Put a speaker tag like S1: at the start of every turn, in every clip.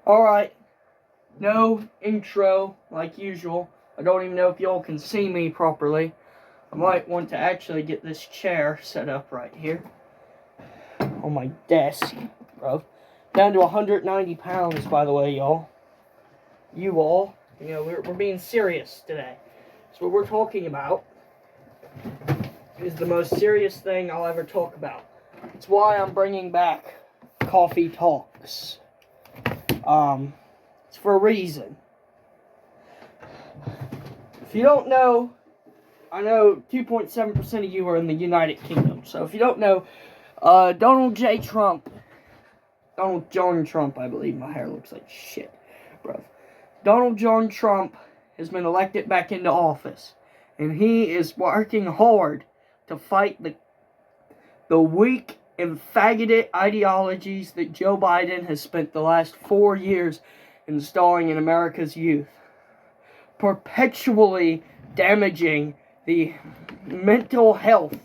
S1: Alright, no intro like usual. I don't even know if y'all can see me properly. I might want to actually get this chair set up right here on my desk, bro. Down to 190 pounds, by the way, y'all. You all, we're being serious today. So what we're talking about is the most serious thing I'll ever talk about. It's why I'm bringing back Coffee Talks. It's for a reason. If you don't know, I know 2.7% of you are in the United Kingdom. So if you don't know, Donald John Trump, I believe. My hair looks like shit, bro. Donald John Trump has been elected back into office. And he is working hard to fight the weak and faggoted ideologies that Joe Biden has spent the last 4 years installing in America's youth, perpetually damaging the mental health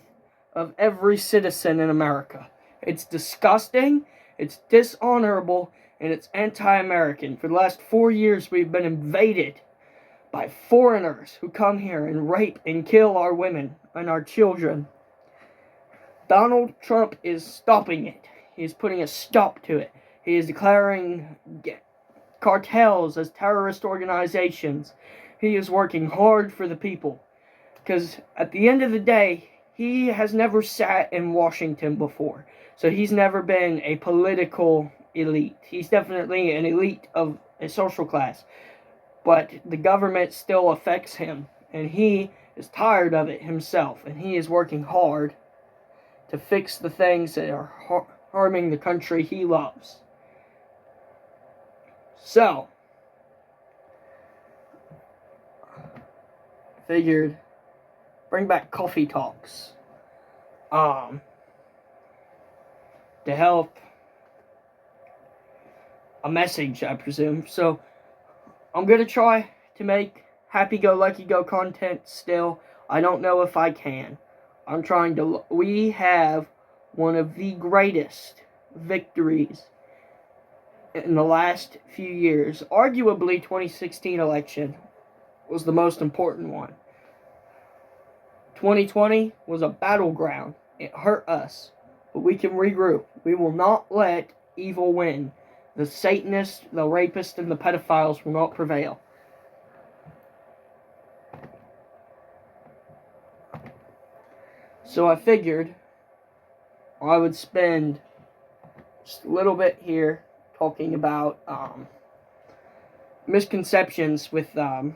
S1: of every citizen in America. It's disgusting, it's dishonorable, and it's anti-American. For the last 4 years, we've been invaded by foreigners who come here and rape and kill our women and our children. Donald Trump is stopping it. He is putting a stop to it. He is declaring cartels as terrorist organizations. He is working hard for the people. Because at the end of the day, he has never sat in Washington before. So he's never been a political elite. He's definitely an elite of a social class. But the government still affects him. And he is tired of it himself. And he is working hard to fix the things that are harming the country he loves. So, figured bring back Coffee Talks to help a message, I presume. So I'm gonna try to make happy-go-lucky-go content still. I don't know if I can. I'm trying to. We have one of the greatest victories in the last few years. Arguably, 2016 election was the most important one. 2020 was a battleground. It hurt us, but we can regroup. We will not let evil win. The Satanists, the rapists, and the pedophiles will not prevail. So I figured I would spend just a little bit here talking about misconceptions with the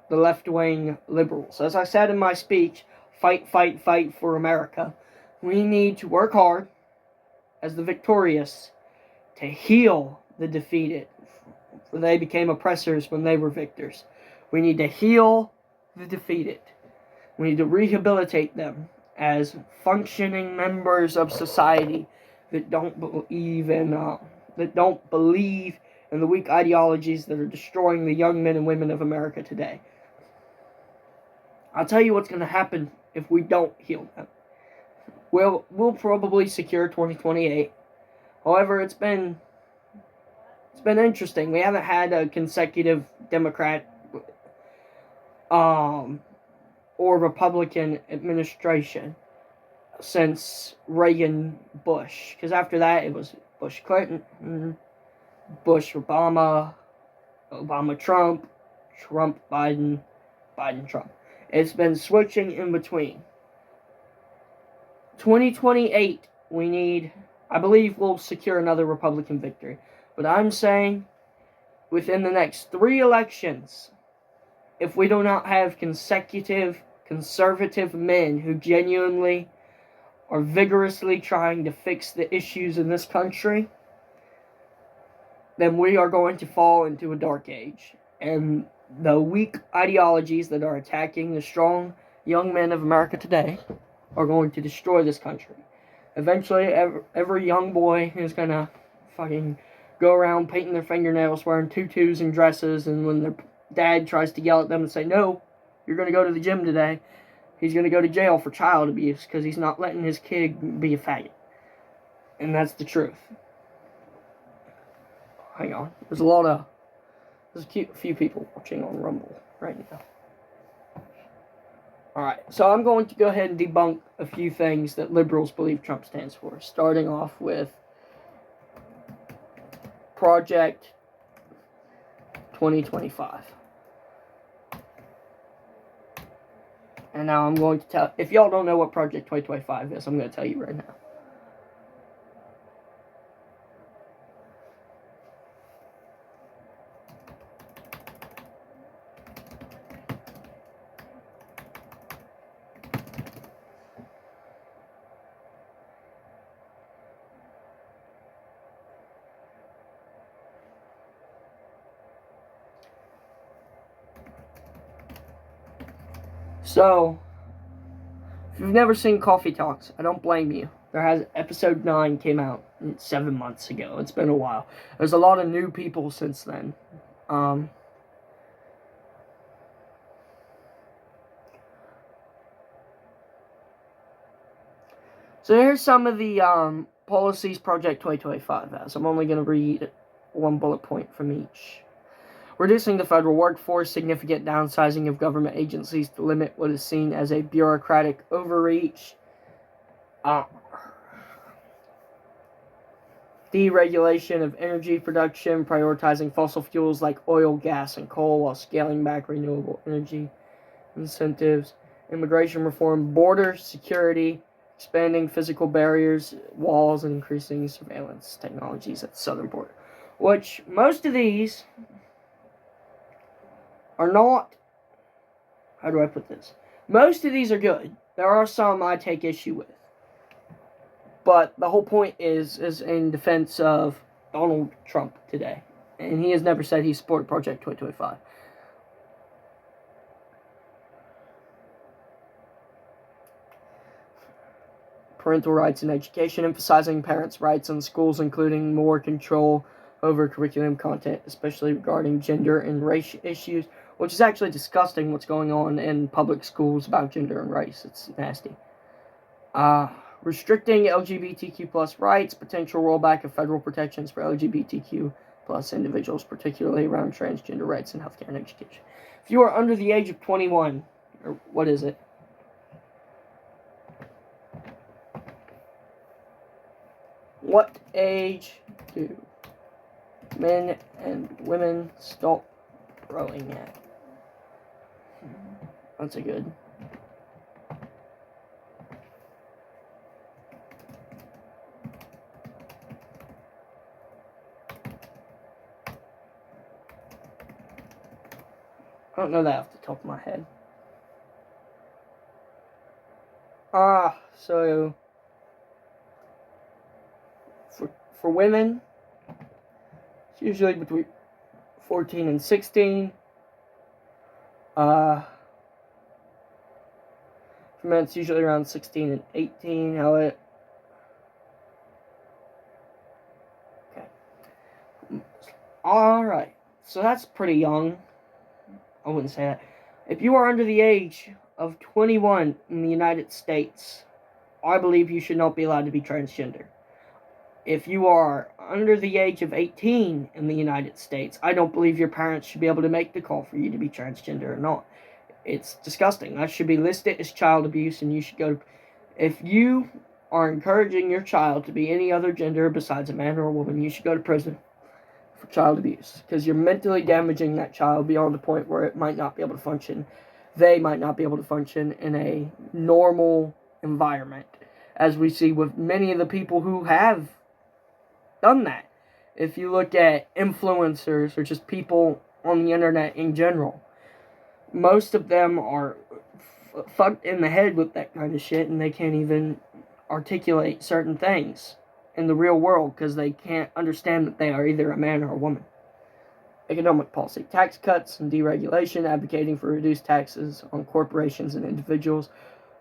S1: left-wing liberals. As I said in my speech, fight, fight, fight for America. We need to work hard as the victorious to heal the defeated, for they became oppressors when they were victors. We need to heal the defeated. We need to rehabilitate them as functioning members of society that don't believe in the weak ideologies that are destroying the young men and women of America today. I'll tell you what's going to happen if we don't heal them. We'll probably secure 2028. However, it's been interesting. We haven't had a consecutive Democrat or Republican administration since Reagan Bush. Because after that, it was Bush Clinton, Bush Obama, Obama Trump, Trump Biden, Biden Trump. It's been switching in between. 2028, I believe we'll secure another Republican victory. But I'm saying, within the next 3 elections, if we do not have consecutive conservative men who genuinely are vigorously trying to fix the issues in this country, then we are going to fall into a dark age. And the weak ideologies that are attacking the strong young men of America today are going to destroy this country. Eventually, every young boy is going to fucking go around painting their fingernails, wearing tutus and dresses, and when their dad tries to yell at them and say, no, you're going to go to the gym today, he's going to go to jail for child abuse because he's not letting his kid be a faggot. And that's the truth. Hang on. There's a few people watching on Rumble right now. Alright, so I'm going to go ahead and debunk a few things that liberals believe Trump stands for. Starting off with Project 2025. And now I'm going to tell, if y'all don't know what Project 2025 is, I'm going to tell you right now. So, if you've never seen Coffee Talks, I don't blame you. Episode 9 came out 7 months ago. It's been a while. There's a lot of new people since then. So here's some of the policies Project 2025 has. I'm only going to read one bullet point from each. Reducing the federal workforce, significant downsizing of government agencies to limit what is seen as a bureaucratic overreach. Deregulation of energy production, prioritizing fossil fuels like oil, gas, and coal while scaling back renewable energy incentives. Immigration reform, border security, expanding physical barriers, walls, and increasing surveillance technologies at the southern border. Which, most of these are not, how do I put this? Most of these are good. There are some I take issue with. But the whole point is in defense of Donald Trump today. And he has never said he supported Project 2025. Parental rights in education, emphasizing parents' rights in schools, including more control over curriculum content, especially regarding gender and race issues, which is actually disgusting what's going on in public schools about gender and race. It's nasty. Restricting LGBTQ plus rights, potential rollback of federal protections for LGBTQ plus individuals, particularly around transgender rights in healthcare and education. If you are under the age of 21, or what is it? What age do men and women stop growing at? That's a good. I don't know that off the top of my head. So for women, it's usually between 14 and 16. For men, it's usually around 16 and 18. Okay. Alright. So that's pretty young. I wouldn't say that. If you are under the age of 21 in the United States, I believe you should not be allowed to be transgender. If you are under the age of 18 in the United States, I don't believe your parents should be able to make the call for you to be transgender or not. It's disgusting. That should be listed as child abuse, and you should go to... If you are encouraging your child to be any other gender besides a man or a woman, you should go to prison for child abuse, because you're mentally damaging that child beyond the point where it might not be able to function. They might not be able to function in a normal environment, as we see with many of the people who have done that. If you look at influencers or just people on the internet in general, most of them are fucked in the head with that kind of shit, and they can't even articulate certain things in the real world because they can't understand that they are either a man or a woman. Economic policy, tax cuts and deregulation, advocating for reduced taxes on corporations and individuals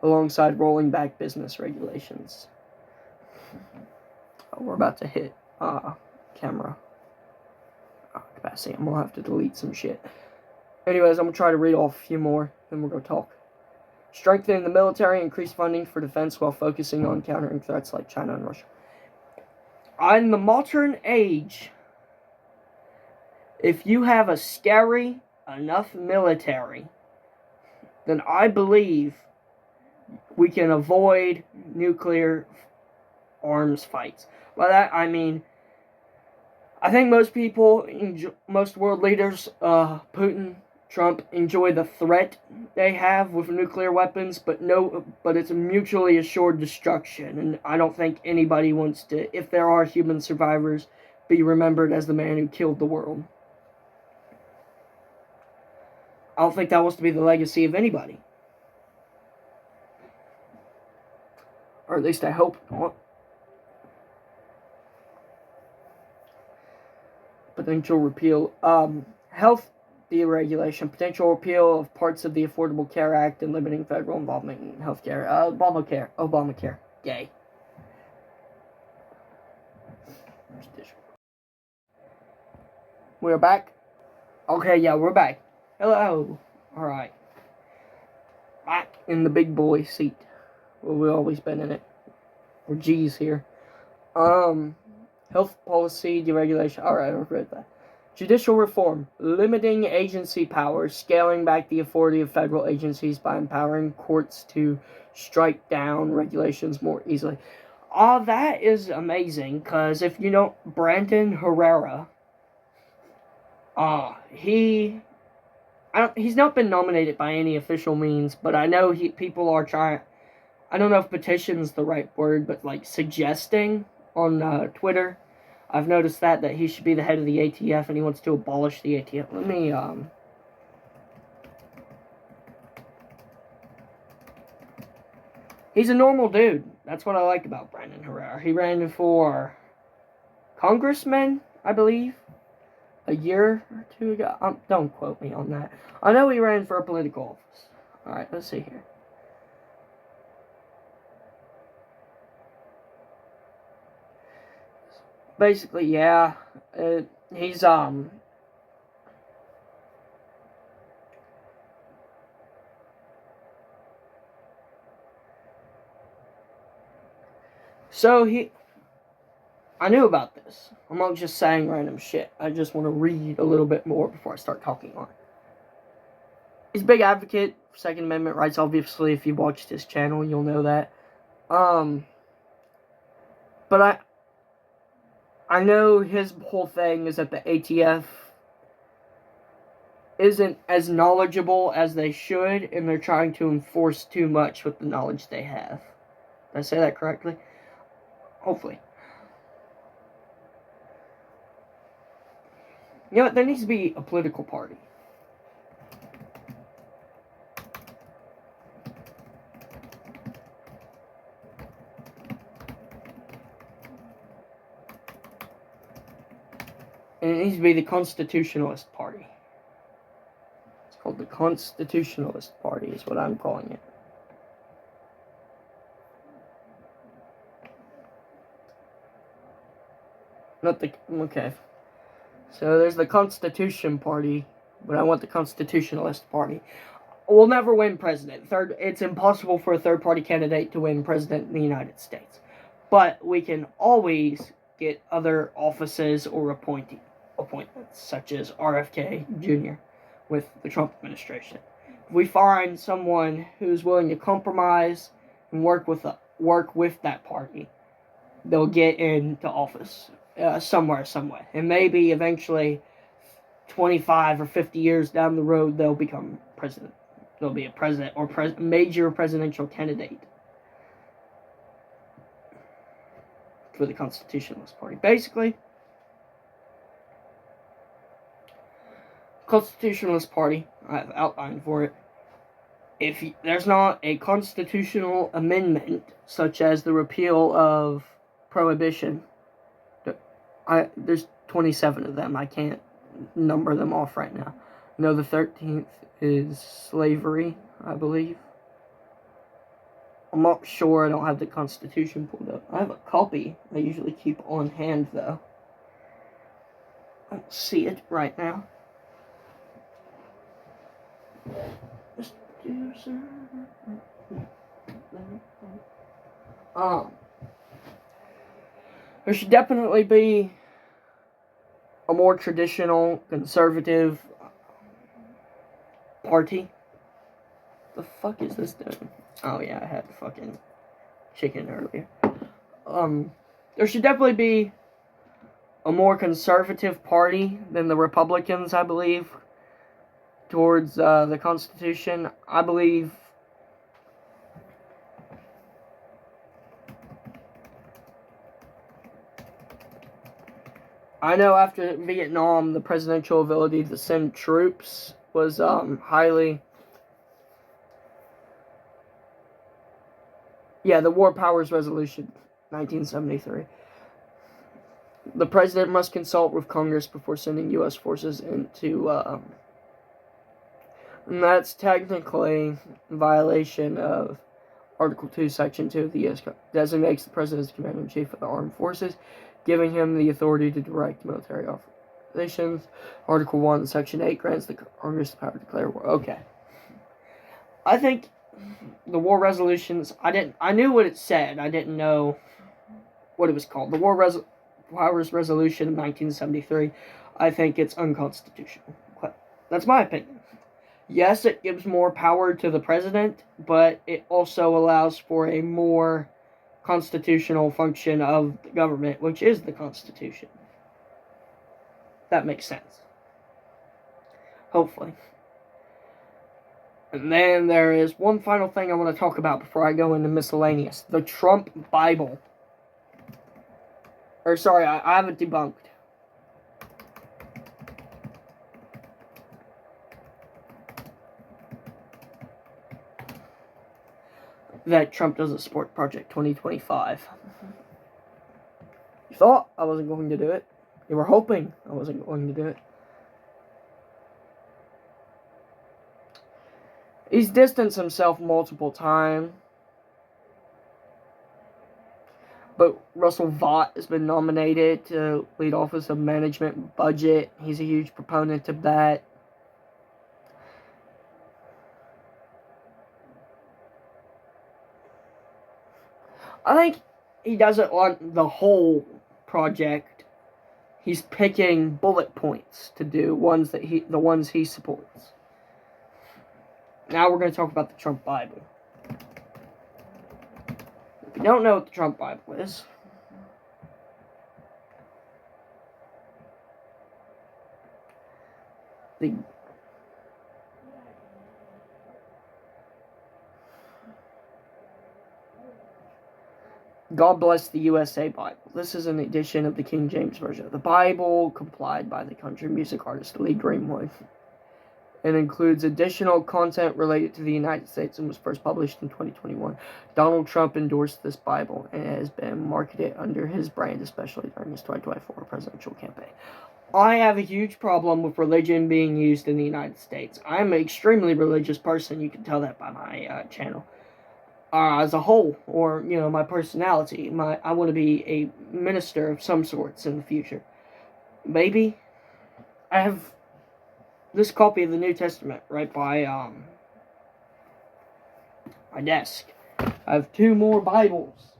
S1: alongside rolling back business regulations. We're about to hit camera capacity. I'm gonna have to delete some shit. Anyways, I'm gonna try to read off a few more, then we're gonna talk. Strengthening the military, increase funding for defense while focusing on countering threats like China and Russia. In the modern age, If you have a scary enough military, then I believe we can avoid nuclear arms fights. By that I mean, I think most people, most world leaders, Putin, Trump, enjoy the threat they have with nuclear weapons, but it's a mutually assured destruction, and I don't think anybody wants to, if there are human survivors, be remembered as the man who killed the world. I don't think that wants to be the legacy of anybody. Or at least I hope not. Potential repeal. Health deregulation. Potential repeal of parts of the Affordable Care Act and limiting federal involvement in healthcare. Obamacare. Yay. We're back. Okay, yeah, we're back. Hello. Alright. Back in the big boy seat. Well, we've always been in it. We're G's here. Health policy deregulation. Alright, I've read that. Judicial reform. Limiting agency powers. Scaling back the authority of federal agencies by empowering courts to strike down regulations more easily. That is amazing, because if you know Brandon Herrera, he's not been nominated by any official means, but I know people are trying. I don't know if petition's the right word, but like suggesting on Twitter. I've noticed that he should be the head of the ATF, and he wants to abolish the ATF. Let me he's a normal dude. That's what I like about Brandon Herrera. He ran for congressman, I believe, a year or two ago. Don't quote me on that. I know he ran for a political office. Alright, let's see here. Basically, yeah. He's, So I knew about this. I'm not just saying random shit. I just want to read a little bit more before I start talking on it. He's a big advocate for Second Amendment rights. Obviously, if you watched his channel, you'll know that. But I know his whole thing is that the ATF isn't as knowledgeable as they should, and they're trying to enforce too much with the knowledge they have. Did I say that correctly? Hopefully. You know what? There needs to be a political party. And it needs to be the Constitutionalist Party. It's called the Constitutionalist Party, is what I'm calling it. Okay. So there's the Constitution Party, but I want the Constitutionalist Party. We'll never win president. It's impossible for a third-party candidate to win president in the United States. But we can always get other offices or appointments, such as RFK Jr. with the Trump administration. If we find someone who's willing to compromise and work with that party, they'll get into office somewhere, some way. And maybe eventually, 25 or 50 years down the road, they'll become president. They'll be a president or major presidential candidate for the Constitutionalist Party. Basically, Constitutionalist Party, I've outlined for it. If there's not a constitutional amendment, such as the repeal of prohibition, there's 27 of them. I can't number them off right now. No, the 13th is slavery, I believe. I'm not sure. I don't have the Constitution pulled up. I have a copy I usually keep on hand, though. I don't see it right now. There should definitely be a more traditional conservative party. The fuck is this doing? Oh yeah, I had fucking chicken earlier. There should definitely be a more conservative party than the Republicans, I believe, towards the Constitution. I believe I know after Vietnam, the presidential ability to send troops was highly... Yeah, the War Powers Resolution, 1973. The president must consult with Congress before sending U.S. forces into... and that's technically a violation of Article 2, Section 2 of the U.S. Code. Designates the president as commander-in-chief of the armed forces, giving him the authority to direct military operations. Article 1, Section 8 grants the Congress the power to declare war. Okay. I think the war resolutions, I knew what it said. I didn't know what it was called. The War Powers Resolution of 1973, I think it's unconstitutional. That's my opinion. Yes, it gives more power to the president, but it also allows for a more constitutional function of the government, which is the Constitution. That makes sense. Hopefully. And then there is one final thing I want to talk about before I go into miscellaneous. The Trump Bible. Or sorry, I have it debunked. That Trump doesn't support Project 2025. You thought I wasn't going to do it. You were hoping I wasn't going to do it. He's distanced himself multiple times. But Russell Vought has been nominated to lead Office of Management Budget. He's a huge proponent of that. I think he doesn't want the whole project. He's picking bullet points to do the ones he supports. Now we're going to talk about the Trump Bible. If you don't know what the Trump Bible is, the God Bless the USA Bible. This is an edition of the King James Version of the Bible, compiled by the country music artist Lee Greenwood. It includes additional content related to the United States and was first published in 2021. Donald Trump endorsed this Bible and it has been marketed under his brand, especially during his 2024 presidential campaign. I have a huge problem with religion being used in the United States. I'm an extremely religious person. You can tell that by my channel. As a whole, or, my personality. I want to be a minister of some sorts in the future. Maybe. I have this copy of the New Testament right by my desk. I have 2 more Bibles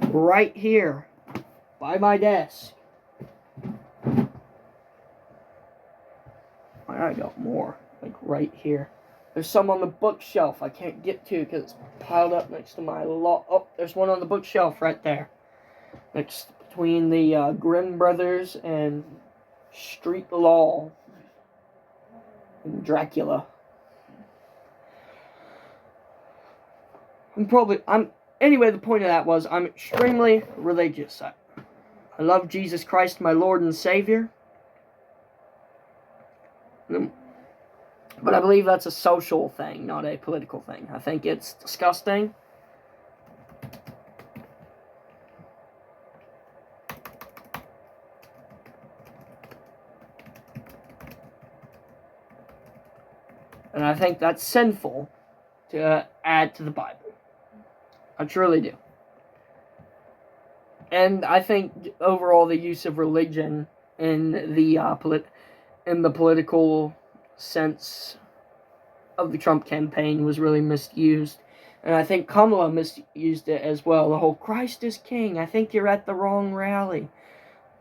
S1: right here by my desk. I got more, like right here. There's some on the bookshelf I can't get to because it's piled up next to my law. Oh, there's one on the bookshelf right there. Next between the Grimm brothers and Street Law and Dracula. Anyway, the point of that was I'm extremely religious. I love Jesus Christ, my Lord and Savior. But I believe that's a social thing, not a political thing. I think it's disgusting. And I think that's sinful to add to the Bible. I truly do. And I think overall the use of religion in the political sense of the Trump campaign was really misused. And I think Kamala misused it as well. The whole Christ is King. I think you're at the wrong rally.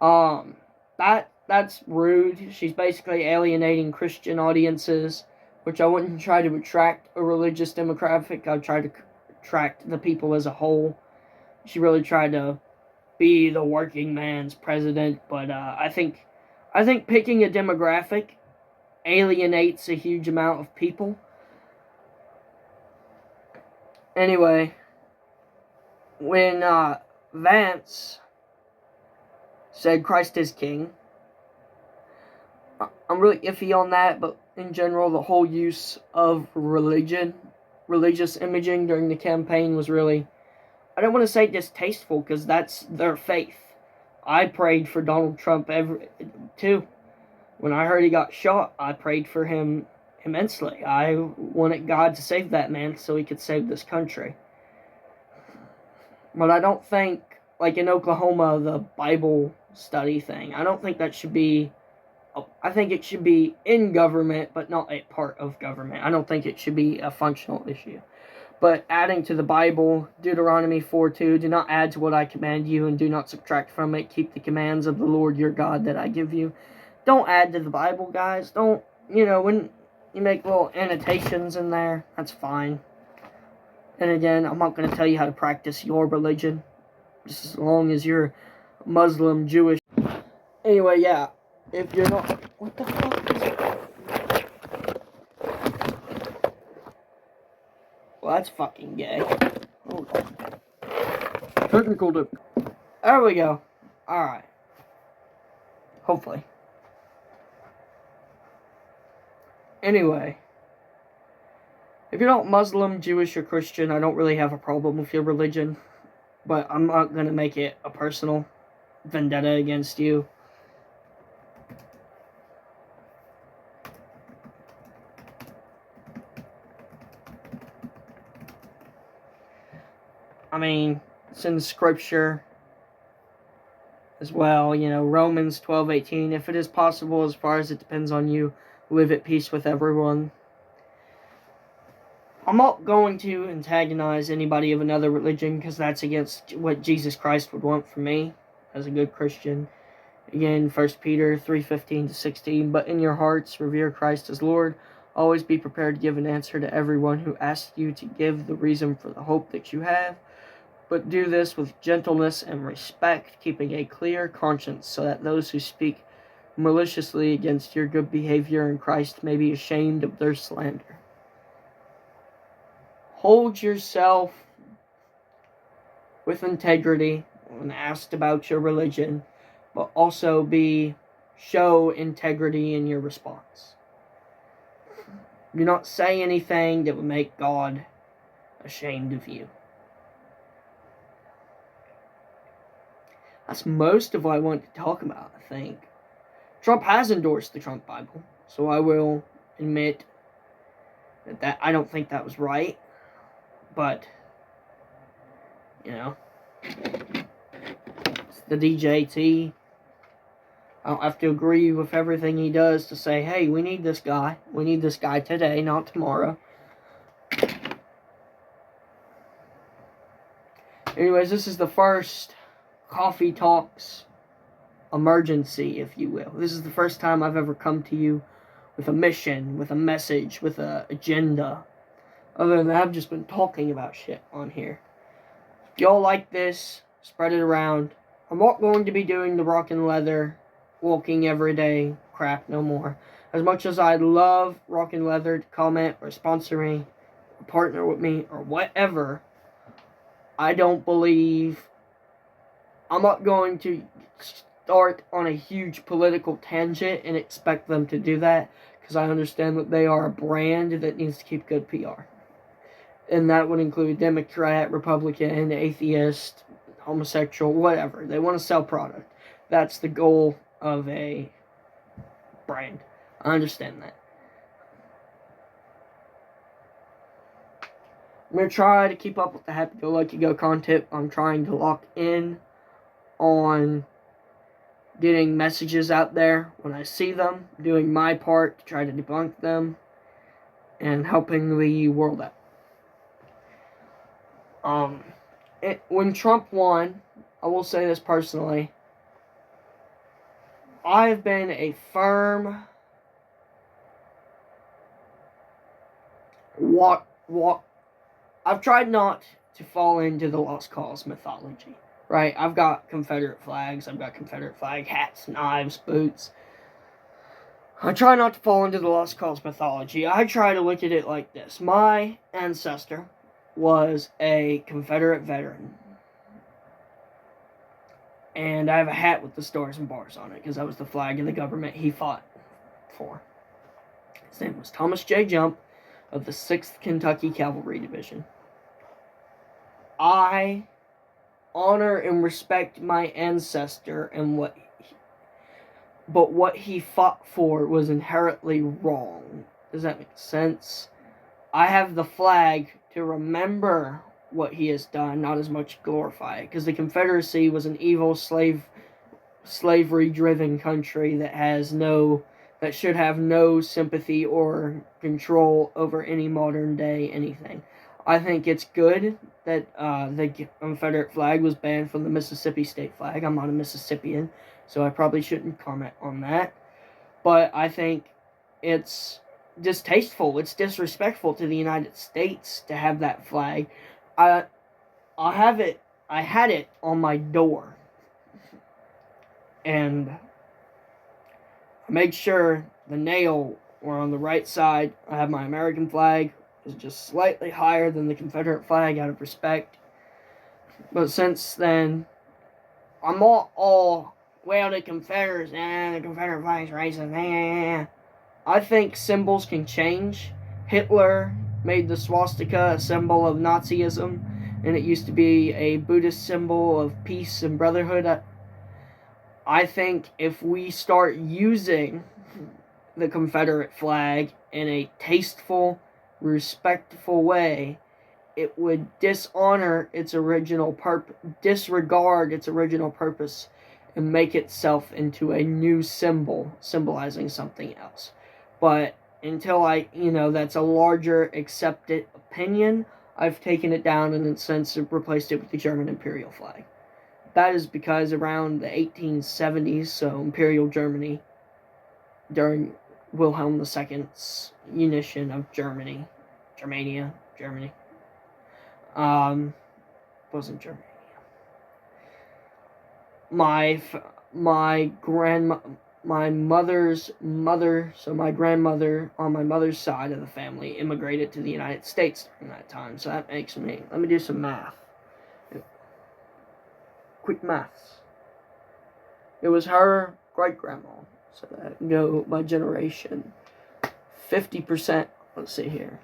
S1: That's rude. She's basically alienating Christian audiences, which I wouldn't try to attract a religious demographic. I'd try to attract the people as a whole. She really tried to be the working man's president, but I think picking a demographic alienates a huge amount of people. Anyway, when Vance said Christ is king, I'm really iffy on that, but in general, the whole use of religious imaging during the campaign was really, I don't want to say distasteful, because that's their faith. I prayed for Donald Trump too. When I heard he got shot, I prayed for him immensely. I wanted God to save that man so he could save this country. But I don't think, like in Oklahoma, the Bible study thing, I don't think that should be, I think it should be in government, but not a part of government. I don't think it should be a functional issue. But adding to the Bible, Deuteronomy 4:2, do not add to what I command you, and do not subtract from it. Keep the commands of the Lord your God that I give you. Don't add to the Bible, guys. Don't, when you make little annotations in there, that's fine. And again, I'm not going to tell you how to practice your religion, just as long as you're Muslim, Jewish. Anyway, yeah, if you're not, what the fuck is it? Well, that's fucking gay. Hold on. Technical dip. There we go. Alright. Hopefully. Anyway. If you're not Muslim, Jewish, or Christian, I don't really have a problem with your religion. But I'm not going to make it a personal vendetta against you. I mean, it's in Scripture as well. Romans 12:18. If it is possible, as far as it depends on you, live at peace with everyone. I'm not going to antagonize anybody of another religion, because that's against what Jesus Christ would want for me as a good Christian. Again, 1 Peter 3:15-16. But in your hearts, revere Christ as Lord. Always be prepared to give an answer to everyone who asks you to give the reason for the hope that you have. But do this with gentleness and respect, keeping a clear conscience, so that those who speak maliciously against your good behavior in Christ may be ashamed of their slander. Hold yourself with integrity when asked about your religion, but also show integrity in your response. Do not say anything that would make God ashamed of you. That's most of what I want to talk about, I think. Trump has endorsed the Trump Bible, so I will admit that I don't think that was right. But, it's the DJT. I don't have to agree with everything he does to say, hey, we need this guy. We need this guy today, not tomorrow. Anyways, this is the first Coffee Talks emergency, if you will. This is the first time I've ever come to you with a mission, with a message, with an agenda. Other than that, I've just been talking about shit on here. If y'all like this, spread it around. I'm not going to be doing the rock and leather, walking every day crap no more. As much as I'd love rock and leather to comment or sponsor me, or partner with me, or whatever, I don't believe, I'm not going to start on a huge political tangent and expect them to do that, because I understand that they are a brand that needs to keep good PR. And that would include Democrat, Republican, atheist, homosexual, whatever. They want to sell product. That's the goal of a brand. I understand that. I'm going to try to keep up with the happy-go-lucky-go content. I'm trying to lock in on getting messages out there when I see them, doing my part to try to debunk them, and helping the world out. When Trump won, I will say this personally, I've been a firm I've tried not to fall into the lost cause mythology, right? I've got Confederate flags, I've got Confederate flag hats, knives, boots. I try not to fall into the lost cause mythology. I try to look at it like this. My ancestor was a Confederate veteran. And I have a hat with the stars and bars on it because that was the flag of the government he fought for. His name was Thomas J. Jump of the 6th Kentucky Cavalry Division. I honor and respect my ancestor and what he fought for was inherently wrong. Does that make sense? I have the flag to remember what he has done, not as much glorify it, because the Confederacy was an evil slavery-driven country that should have no sympathy or control over any modern day anything. I think it's good that the Confederate flag was banned from the Mississippi state flag. I'm not a Mississippian, so I probably shouldn't comment on that. But I think it's distasteful. It's disrespectful to the United States to have that flag. I had it on my door, and I made sure the nail were on the right side. I have my American flag. It's just slightly higher than the Confederate flag out of respect. But since then, I'm all well, the Confederates, the Confederate flag's racist. I think symbols can change. Hitler made the swastika a symbol of Nazism, and it used to be a Buddhist symbol of peace and brotherhood. I think if we start using the Confederate flag in a tasteful, respectful way, it would disregard its original purpose, and make itself into a new symbol, symbolizing something else. But until that's a larger accepted opinion, I've taken it down and in a sense replaced it with the German imperial flag. That is because around the 1870s, so Imperial Germany, during Wilhelm II's unition of Germany, wasn't Germany. My mother's mother, so my grandmother on my mother's side of the family immigrated to the United States during that time. So that makes me, let me do some math. Quick maths. It was her great-grandma, so that go by generation. 50%, let's see here.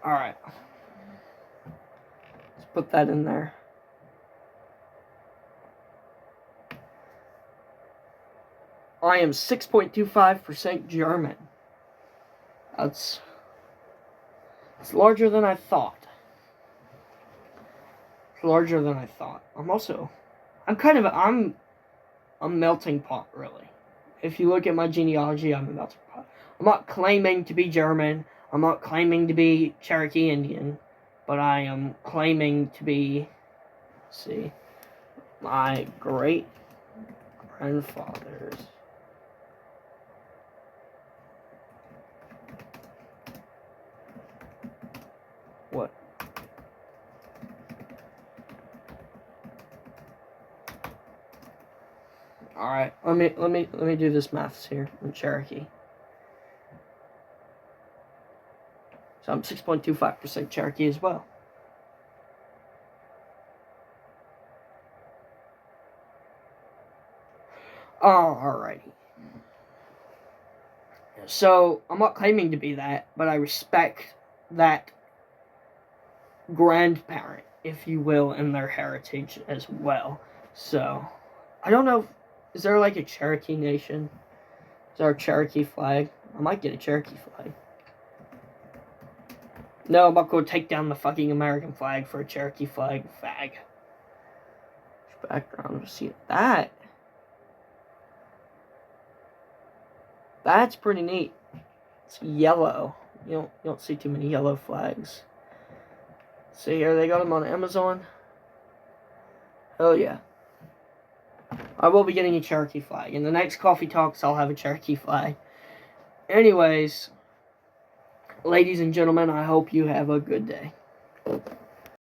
S1: Alright. Let's put that in there. I am 6.25% German. It's larger than I thought. I'm a melting pot, really. If you look at my genealogy, I'm a melting pot. I'm not claiming to be German. I'm not claiming to be Cherokee Indian. But I am claiming to be, my great-grandfather's what? Alright, let me do this maths here in Cherokee. So I'm 6.25% Cherokee as well. Alrighty. So I'm not claiming to be that, but I respect that grandparent, if you will, and their heritage as well. So I don't know, is there like a Cherokee nation? Is there a Cherokee flag? I might get a Cherokee flag. No, I'm not going to take down the fucking American flag for a Cherokee flag. Fag. Background, see that. That's pretty neat. It's yellow. You don't see too many yellow flags. See here, they got them on Amazon. Oh yeah. I will be getting a Cherokee flag. In the next Coffee Talks, I'll have a Cherokee flag. Anyways, ladies and gentlemen, I hope you have a good day.